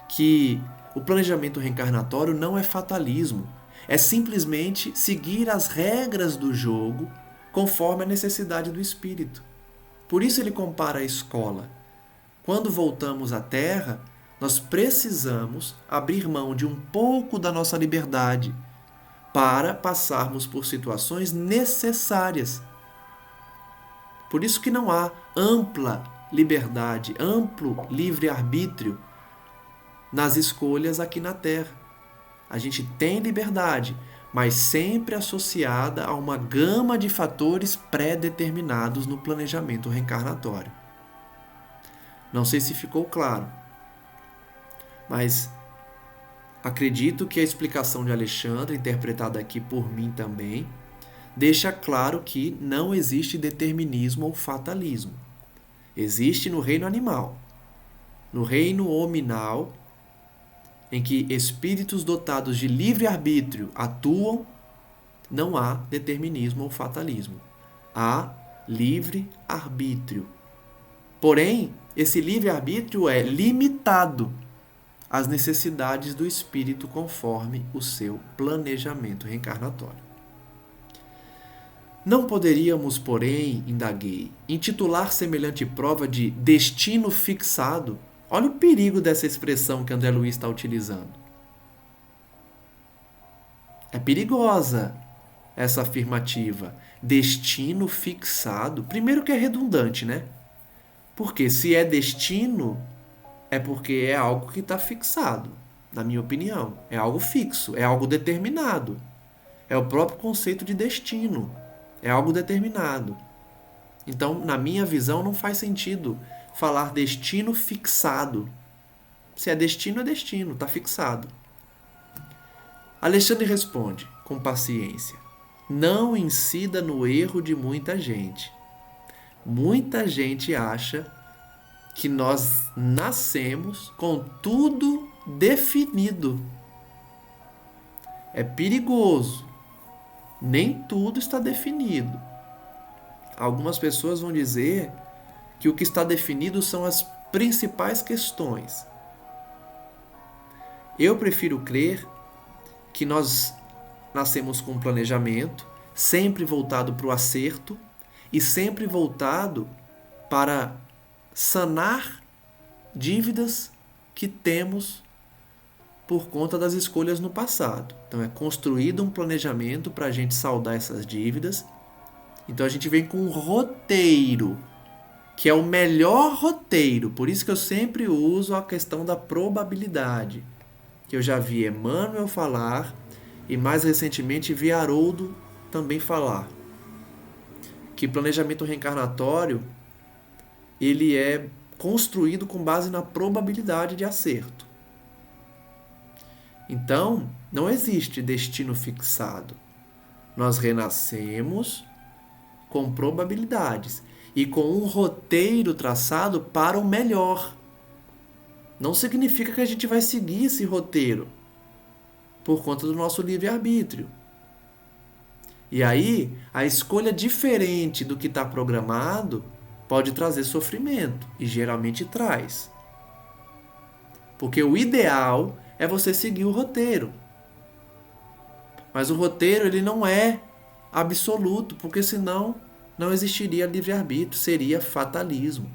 que o planejamento reencarnatório não é fatalismo, é simplesmente seguir as regras do jogo conforme a necessidade do espírito. Por isso ele compara a escola. Quando voltamos à Terra, nós precisamos abrir mão de um pouco da nossa liberdade para passarmos por situações necessárias. Por isso que não há ampla liberdade, amplo livre-arbítrio nas escolhas aqui na Terra. A gente tem liberdade, mas sempre associada a uma gama de fatores pré-determinados no planejamento reencarnatório. Não sei se ficou claro, mas acredito que a explicação de Alexandre, interpretada aqui por mim também, deixa claro que não existe determinismo ou fatalismo. Existe no reino animal. No reino hominal, em que espíritos dotados de livre-arbítrio atuam, não há determinismo ou fatalismo. Há livre-arbítrio. Porém, esse livre-arbítrio é limitado às necessidades do espírito conforme o seu planejamento reencarnatório. Não poderíamos, porém, indaguei, intitular semelhante prova de destino fixado? Olha o perigo dessa expressão que André Luiz está utilizando. É perigosa essa afirmativa. Destino fixado. Primeiro que é redundante, né? Porque se é destino, é porque é algo que está fixado, na minha opinião. É algo fixo, é algo determinado. É o próprio conceito de destino. É algo determinado. Então, na minha visão, não faz sentido falar destino fixado. Se é destino, está fixado. Alexandre responde, com paciência: não incida no erro de muita gente. Muita gente acha que nós nascemos com tudo definido. É perigoso. Nem tudo está definido. Algumas pessoas vão dizer que o que está definido são as principais questões. Eu prefiro crer que nós nascemos com um planejamento, sempre voltado para o acerto e sempre voltado para sanar dívidas que temos por conta das escolhas no passado. Então é construído um planejamento para a gente saldar essas dívidas. Então a gente vem com um roteiro, que é o melhor roteiro. Por isso que eu sempre uso a questão da probabilidade, que eu já vi Emmanuel falar e mais recentemente vi Haroldo também falar. Que planejamento reencarnatório ele é construído com base na probabilidade de acerto. Então, não existe destino fixado. Nós renascemos com probabilidades e com um roteiro traçado para o melhor. Não significa que a gente vai seguir esse roteiro por conta do nosso livre-arbítrio. E aí, a escolha diferente do que está programado pode trazer sofrimento, e geralmente traz. Porque o ideal é você seguir o roteiro. Mas o roteiro ele não é absoluto, porque senão não existiria livre-arbítrio, seria fatalismo.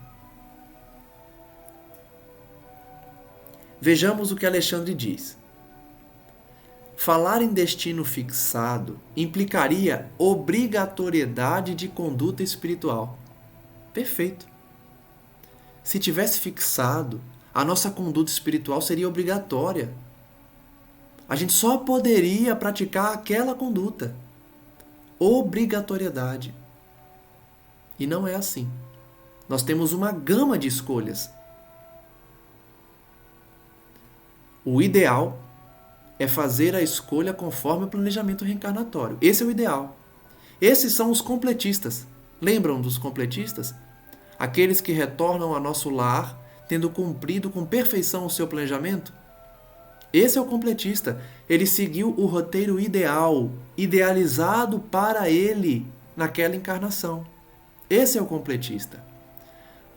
Vejamos o que Alexandre diz. Falar em destino fixado implicaria obrigatoriedade de conduta espiritual. Perfeito. Se tivesse fixado, a nossa conduta espiritual seria obrigatória. A gente só poderia praticar aquela conduta. Obrigatoriedade. E não é assim. Nós temos uma gama de escolhas. O ideal é fazer a escolha conforme o planejamento reencarnatório. Esse é o ideal. Esses são os completistas. Lembram dos completistas? Aqueles que retornam ao nosso lar tendo cumprido com perfeição o seu planejamento? Esse é o completista. Ele seguiu o roteiro ideal, idealizado para ele naquela encarnação. Esse é o completista.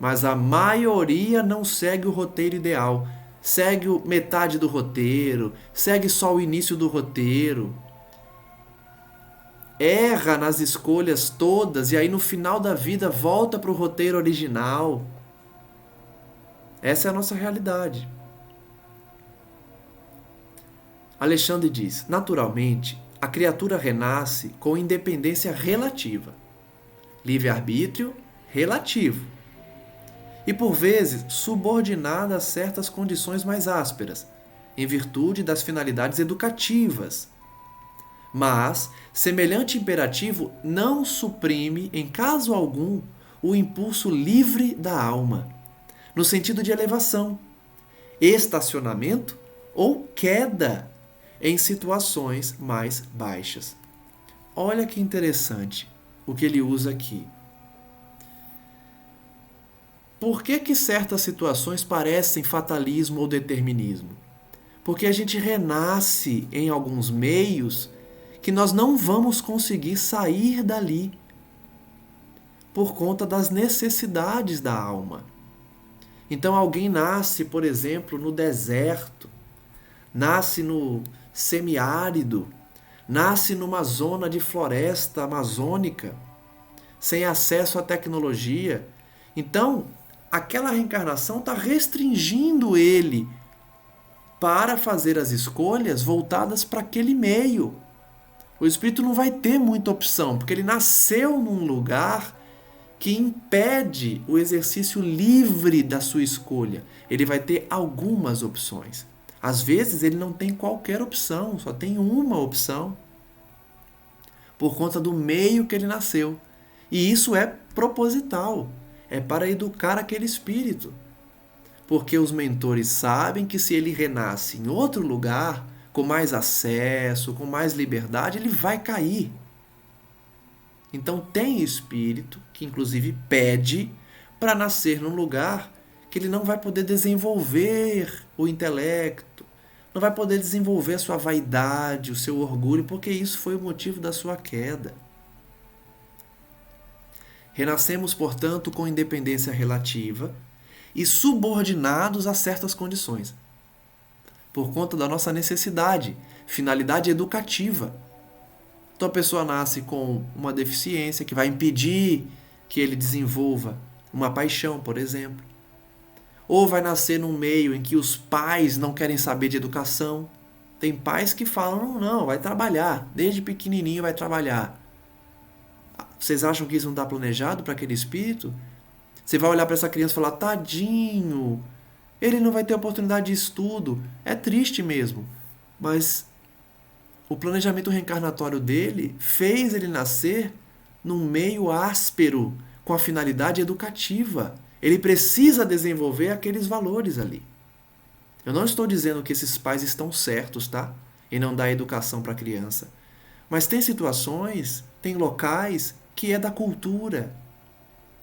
Mas a maioria não segue o roteiro ideal. Segue metade do roteiro, segue só o início do roteiro. Erra nas escolhas todas e aí no final da vida volta para o roteiro original. Essa é a nossa realidade. Alexandre diz: naturalmente, a criatura renasce com independência relativa. Livre-arbítrio relativo. E por vezes subordinada a certas condições mais ásperas, em virtude das finalidades educativas. Mas semelhante imperativo não suprime, em caso algum, o impulso livre da alma, no sentido de elevação, estacionamento ou queda em situações mais baixas. Olha que interessante o que ele usa aqui. Por que certas situações parecem fatalismo ou determinismo? Porque a gente renasce em alguns meios que nós não vamos conseguir sair dali por conta das necessidades da alma. Então alguém nasce, por exemplo, no deserto, nasce no semiárido, nasce numa zona de floresta amazônica, sem acesso à tecnologia. Então, aquela reencarnação está restringindo ele para fazer as escolhas voltadas para aquele meio. O espírito não vai ter muita opção, porque ele nasceu num lugar que impede o exercício livre da sua escolha. Ele vai ter algumas opções. Às vezes ele não tem qualquer opção, só tem uma opção, por conta do meio que ele nasceu. E isso é proposital, é para educar aquele espírito. Porque os mentores sabem que se ele renasce em outro lugar, com mais acesso, com mais liberdade, ele vai cair. Então tem espírito que inclusive pede para nascer num lugar que ele não vai poder desenvolver o intelecto, não vai poder desenvolver a sua vaidade, o seu orgulho, porque isso foi o motivo da sua queda. Renascemos, portanto, com independência relativa e subordinados a certas condições, por conta da nossa necessidade, finalidade educativa. Então a pessoa nasce com uma deficiência que vai impedir que ele desenvolva uma paixão, por exemplo. Ou vai nascer num meio em que os pais não querem saber de educação. Tem pais que falam, não, vai trabalhar, desde pequenininho vai trabalhar. Vocês acham que isso não está planejado para aquele espírito? Você vai olhar para essa criança e falar, tadinho, ele não vai ter oportunidade de estudo. É triste mesmo, mas o planejamento reencarnatório dele fez ele nascer num meio áspero, com a finalidade educativa. Ele precisa desenvolver aqueles valores ali. Eu não estou dizendo que esses pais estão certos, tá? Em não dar educação para a criança. Mas tem situações, tem locais que é da cultura,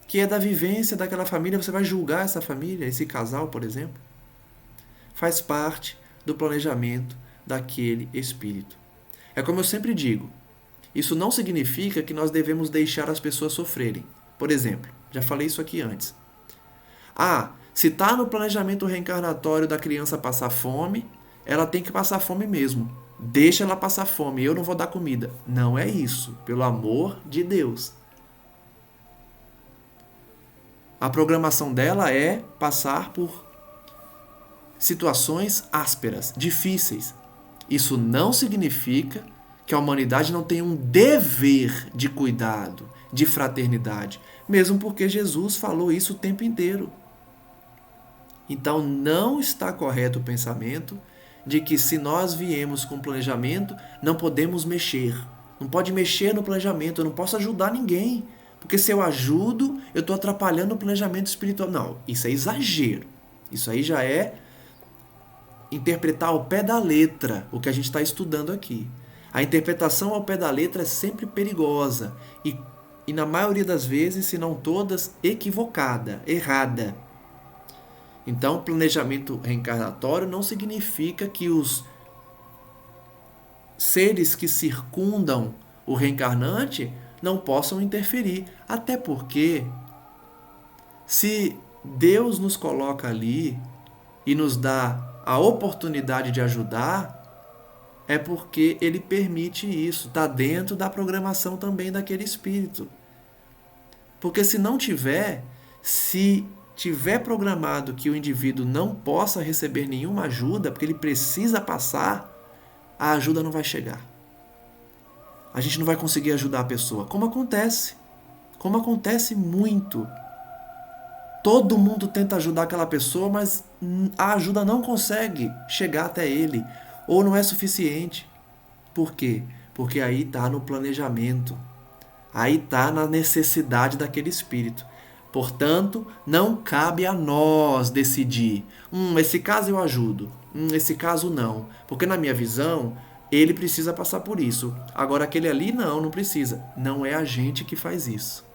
que é da vivência daquela família. Você vai julgar essa família, esse casal, por exemplo? Faz parte do planejamento daquele espírito. É como eu sempre digo, isso não significa que nós devemos deixar as pessoas sofrerem. Por exemplo, já falei isso aqui antes. Se está no planejamento reencarnatório da criança passar fome, ela tem que passar fome mesmo. Deixa ela passar fome, eu não vou dar comida. Não é isso, pelo amor de Deus. A programação dela é passar por situações ásperas, difíceis. Isso não significa que a humanidade não tenha um dever de cuidado, de fraternidade, mesmo porque Jesus falou isso o tempo inteiro. Então não está correto o pensamento de que se nós viemos com planejamento, não podemos mexer. Não pode mexer no planejamento, eu não posso ajudar ninguém. Porque se eu ajudo, eu estou atrapalhando o planejamento espiritual. Não, isso é exagero. Isso aí já é interpretar ao pé da letra o que a gente está estudando aqui. A interpretação ao pé da letra é sempre perigosa e na maioria das vezes, se não todas, equivocada, errada. Então, planejamento reencarnatório não significa que os seres que circundam o reencarnante não possam interferir. Até porque, se Deus nos coloca ali e nos dá a oportunidade de ajudar, é porque Ele permite isso. Está dentro da programação também daquele espírito. Porque se não tiver, se tiver programado que o indivíduo não possa receber nenhuma ajuda, porque ele precisa passar, a ajuda não vai chegar. A gente não vai conseguir ajudar a pessoa. Como acontece muito. Todo mundo tenta ajudar aquela pessoa, mas a ajuda não consegue chegar até ele. Ou não é suficiente. Por quê? Porque aí está no planejamento. Aí está na necessidade daquele espírito. Portanto, não cabe a nós decidir. Esse caso eu ajudo. Esse caso não. Porque na minha visão, ele precisa passar por isso. Agora aquele ali não precisa. Não é a gente que faz isso.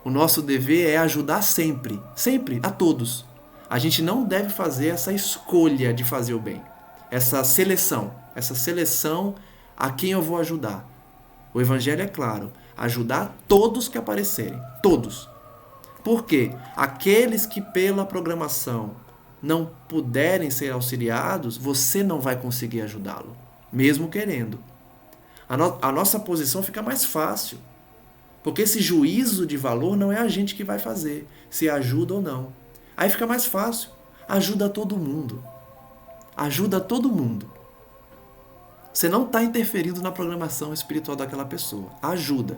O nosso dever é ajudar sempre. Sempre, a todos. A gente não deve fazer essa escolha de fazer o bem. Essa seleção a quem eu vou ajudar. O Evangelho é claro. Ajudar todos que aparecerem. Todos. Por quê? Aqueles que pela programação não puderem ser auxiliados, você não vai conseguir ajudá-lo, mesmo querendo. A nossa posição fica mais fácil, porque esse juízo de valor não é a gente que vai fazer, se ajuda ou não. Aí fica mais fácil. Ajuda todo mundo. Ajuda todo mundo. Você não está interferindo na programação espiritual daquela pessoa. Ajuda.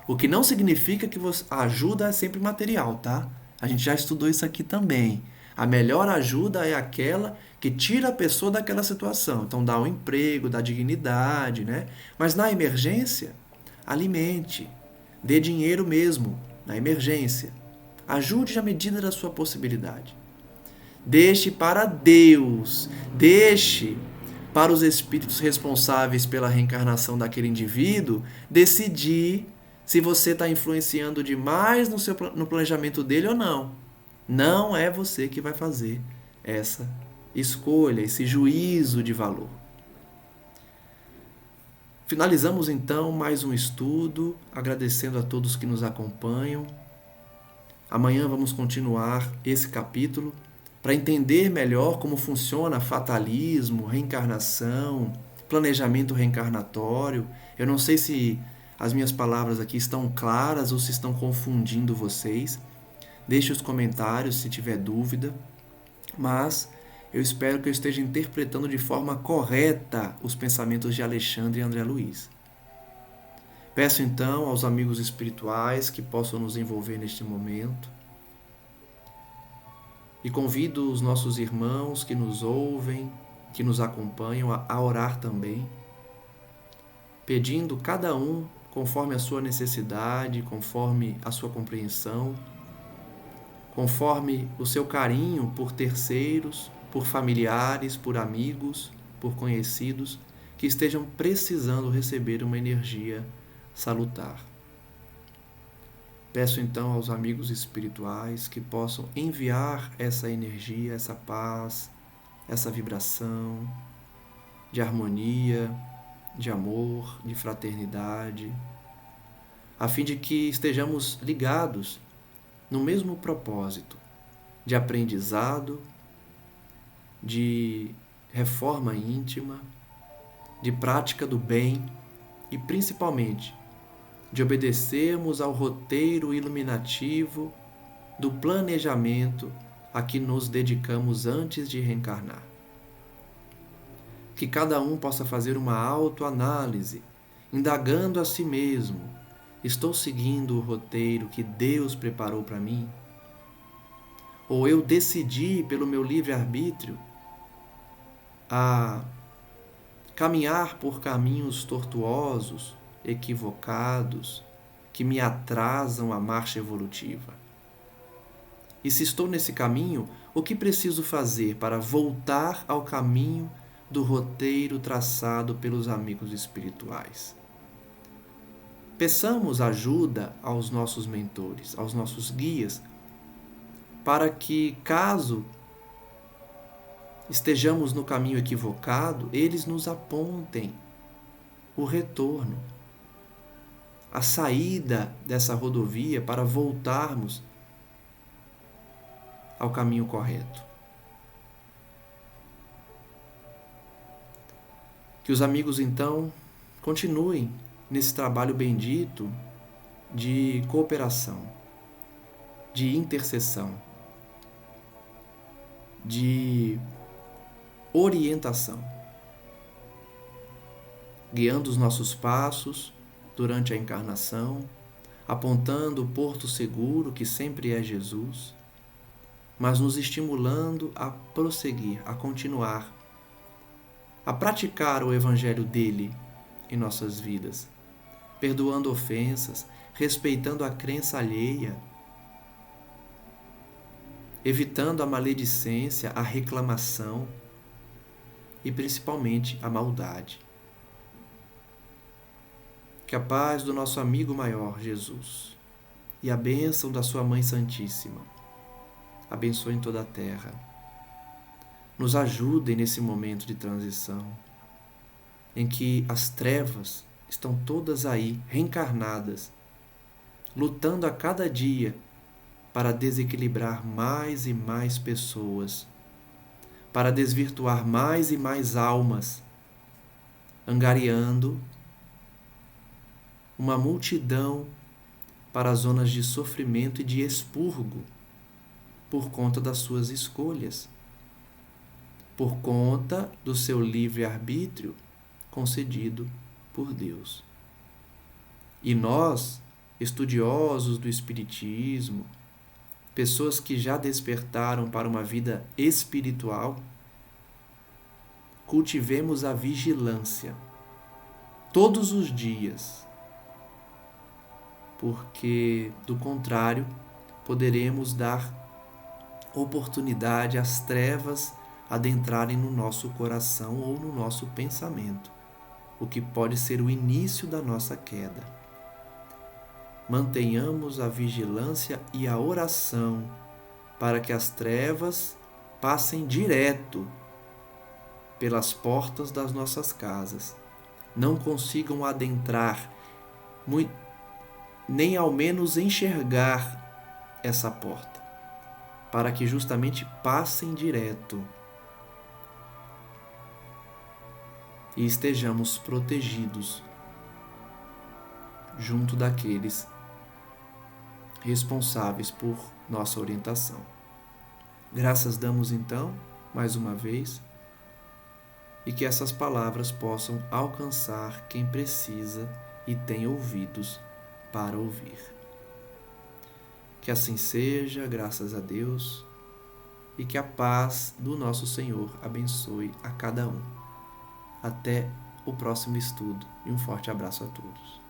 O que não significa que a ajuda é sempre material, tá? A gente já estudou isso aqui também. A melhor ajuda é aquela que tira a pessoa daquela situação. Então dá um emprego, dá dignidade, né? Mas na emergência, alimente. Dê dinheiro mesmo, na emergência. Ajude à medida da sua possibilidade. Deixe para Deus. Deixe para os espíritos responsáveis pela reencarnação daquele indivíduo decidir se você está influenciando demais no planejamento dele ou não. Não é você que vai fazer essa escolha, esse juízo de valor. Finalizamos então mais um estudo, agradecendo a todos que nos acompanham. Amanhã vamos continuar esse capítulo para entender melhor como funciona fatalismo, reencarnação, planejamento reencarnatório. Eu não sei se as minhas palavras aqui estão claras ou se estão confundindo vocês. Deixe os comentários se tiver dúvida, mas eu espero que eu esteja interpretando de forma correta os pensamentos de Alexandre e André Luiz. Peço então aos amigos espirituais que possam nos envolver neste momento e convido os nossos irmãos que nos ouvem, que nos acompanham, a orar também, pedindo cada um conforme a sua necessidade, conforme a sua compreensão, conforme o seu carinho por terceiros, por familiares, por amigos, por conhecidos, que estejam precisando receber uma energia salutar. Peço então aos amigos espirituais que possam enviar essa energia, essa paz, essa vibração de harmonia, de amor, de fraternidade, a fim de que estejamos ligados no mesmo propósito de aprendizado, de reforma íntima, de prática do bem e, principalmente, de obedecermos ao roteiro iluminativo do planejamento a que nos dedicamos antes de reencarnar. Que cada um possa fazer uma autoanálise, indagando a si mesmo: estou seguindo o roteiro que Deus preparou para mim? Ou eu decidi, pelo meu livre-arbítrio, a caminhar por caminhos tortuosos, equivocados, que me atrasam a marcha evolutiva? E se estou nesse caminho, o que preciso fazer para voltar ao caminho do roteiro traçado pelos amigos espirituais? Peçamos ajuda aos nossos mentores, aos nossos guias, para que, caso estejamos no caminho equivocado, eles nos apontem o retorno, a saída dessa rodovia para voltarmos ao caminho correto. Que os amigos, então, continuem nesse trabalho bendito de cooperação, de intercessão, de orientação, guiando os nossos passos durante a encarnação, apontando o porto seguro que sempre é Jesus, mas nos estimulando a prosseguir, a continuar, a praticar o evangelho dele em nossas vidas, perdoando ofensas, respeitando a crença alheia, evitando a maledicência, a reclamação e principalmente a maldade. Que a paz do nosso amigo maior, Jesus, e a bênção da sua Mãe Santíssima abençoem toda a terra. Nos ajudem nesse momento de transição, em que as trevas estão todas aí, reencarnadas, lutando a cada dia para desequilibrar mais e mais pessoas, para desvirtuar mais e mais almas, angariando uma multidão para zonas de sofrimento e de expurgo por conta das suas escolhas, por conta do seu livre-arbítrio concedido por Deus. E nós, estudiosos do Espiritismo, pessoas que já despertaram para uma vida espiritual, cultivemos a vigilância todos os dias, porque, do contrário, poderemos dar oportunidade às trevas adentrarem no nosso coração ou no nosso pensamento, o que pode ser o início da nossa queda. Mantenhamos a vigilância e a oração para que as trevas passem direto pelas portas das nossas casas, não consigam adentrar, nem ao menos enxergar essa porta, para que justamente passem direto e estejamos protegidos junto daqueles responsáveis por nossa orientação. Graças damos então, mais uma vez, e que essas palavras possam alcançar quem precisa e tem ouvidos para ouvir. Que assim seja, graças a Deus, e que a paz do nosso Senhor abençoe a cada um. Até o próximo estudo e um forte abraço a todos.